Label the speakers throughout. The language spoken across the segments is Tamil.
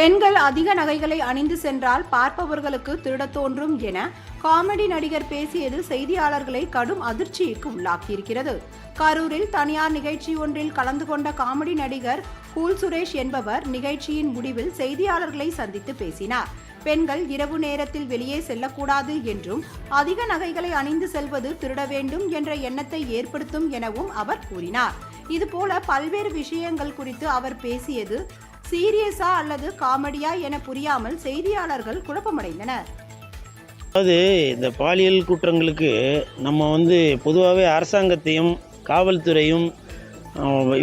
Speaker 1: பெண்கள் அதிக நகைகளை அணிந்து சென்றால் பார்ப்பவர்களுக்கு திருடத் தோன்றும் என காமெடி நடிகர் பேசியது செய்தியாளர்களை கடும் அதிர்ச்சிக்கு உள்ளாக்கியிருக்கிறது. கரூரில் தனியார் நிகழ்ச்சி ஒன்றில் கலந்து கொண்ட காமெடி நடிகர் கூல் சுரேஷ் என்பவர் நிகழ்ச்சியின் முடிவில் செய்தியாளர்களை சந்தித்து பேசினார். பெண்கள் இரவு நேரத்தில் வெளியே செல்லக்கூடாது என்றும் அதிக நகைகளை அணிந்து செல்வது திருட வேண்டும் என்ற எண்ணத்தை ஏற்படுத்தும் எனவும் அவர் கூறினார். இதுபோல பல்வேறு விஷயங்கள் குறித்து அவர் பேசியது சீரியஸா அல்லது காமெடியா என புரியாமல் செய்தியாளர்கள் குழப்பமடைந்தனர்.
Speaker 2: அதாவது இந்த பாலியல் குற்றங்களுக்கு நம்ம பொதுவாகவே அரசாங்கத்தையும் காவல்துறையும்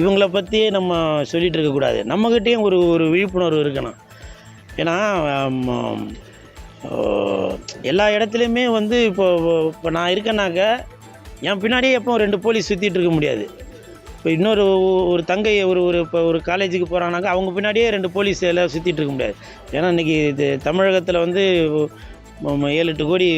Speaker 2: இவங்களை பற்றியே நம்ம சொல்லிகிட்டு இருக்கக்கூடாது. நம்மக்கிட்டேயும் ஒரு விழிப்புணர்வு இருக்கணும். ஏன்னா எல்லா இடத்துலையுமே இப்போ நான் இருக்கேன்னாக்க என் பின்னாடியே எப்போ 2 போலீஸ் சுற்றிட்டு இருக்க முடியாது. இப்போ ஒரு தங்கை இப்போ ஒரு காலேஜுக்கு போகிறாங்கனாக்கா அவங்க பின்னாடியே 2 போலீஸ் எல்லாம் சுற்றிட்டு இருக்க முடியாது. ஏன்னா இன்றைக்கி இது தமிழகத்தில் 7-8 கோடி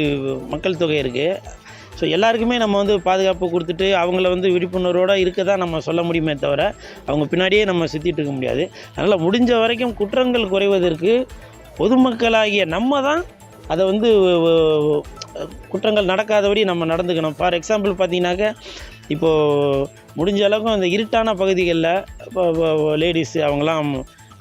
Speaker 2: மக்கள் தொகை இருக்குது. ஸோ எல்லாருக்குமே நம்ம பாதுகாப்பு கொடுத்துட்டு அவங்கள விழிப்புணர்வோடு இருக்க தான் நம்ம சொல்ல முடியுமே தவிர அவங்க பின்னாடியே நம்ம சுற்றிட்டு இருக்க முடியாது. அதனால் முடிஞ்ச வரைக்கும் குற்றங்கள் குறைவதற்கு பொதுமக்களாகிய நம்ம தான் அதை குற்றங்கள் நடக்காதபடி நம்ம நடந்துக்கணும். ஃபார் எக்ஸாம்பிள் பார்த்தீங்கன்னாக்க இப்போது முடிஞ்ச அளவுக்கு அந்த இருட்டான பகுதிகளில் இப்போ லேடிஸு அவங்களாம்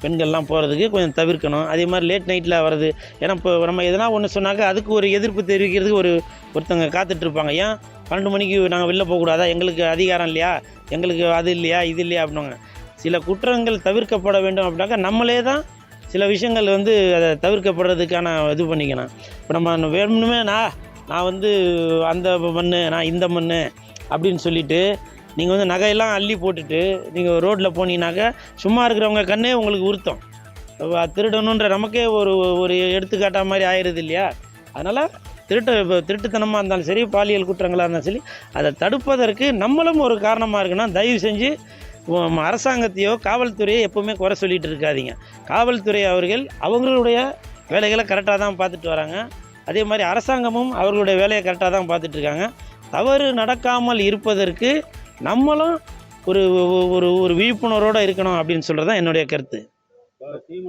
Speaker 2: பெண்கள்லாம் போகிறதுக்கு கொஞ்சம் தவிர்க்கணும். அதே மாதிரி லேட் நைட்டில் வர்றது. ஏன்னா இப்போ நம்ம எதனா ஒன்று சொன்னாக்க அதுக்கு ஒரு எதிர்ப்பு தெரிவிக்கிறதுக்கு ஒருத்தங்க காத்துட்ருப்பாங்க. ஏன் 12 மணிக்கு நாங்கள் வெளில போகக்கூடாதா, எங்களுக்கு அதிகாரம் இல்லையா, எங்களுக்கு அது இல்லையா இது இல்லையா அப்படின்னாங்க. சில குற்றங்கள் தவிர்க்கப்பட வேண்டும் அப்படின்னாக்கா நம்மளே தான் சில விஷயங்கள் அதை தவிர்க்கப்படுறதுக்கான இது பண்ணிக்கணும். இப்போ நம்ம வேணுமே நான் அந்த மண் நான் இந்த மண் அப்படின்னு சொல்லிவிட்டு நீங்கள் நகையெல்லாம் அள்ளி போட்டுட்டு நீங்கள் ரோட்டில் போனீங்கன்னாக்கா சும்மா இருக்கிறவங்க கண்ணே உங்களுக்கு உறுத்தம். திருடணுன்ற நமக்கே ஒரு எடுத்துக்காட்டாக மாதிரி ஆயிடுது இல்லையா. அதனால் திருட்டுத்தனமாக இருந்தாலும் சரி, பாலியல் குற்றங்களாக இருந்தாலும் சரி, அதை தடுப்பதற்கு நம்மளும் ஒரு காரணமாக இருக்குன்னா தயவு செஞ்சு அரசாங்கத்தையோ காவல்துறையோ எப்போவுமே குறை சொல்லிகிட்டு இருக்காதீங்க. காவல்துறை அவங்களுடைய வேலைகளை கரெக்டாக தான் பார்த்துட்டு வராங்க. அதே மாதிரி அரசாங்கமும் அவர்களுடைய வேலையை கரெக்டாக தான் பார்த்துட்ருக்காங்க. தவறு நடக்காமல் இருப்பதற்கு நம்மளும் ஒரு விழிப்புணர்வோடு இருக்கணும் அப்படின்னு சொல்கிறது தான் என்னுடைய கருத்து.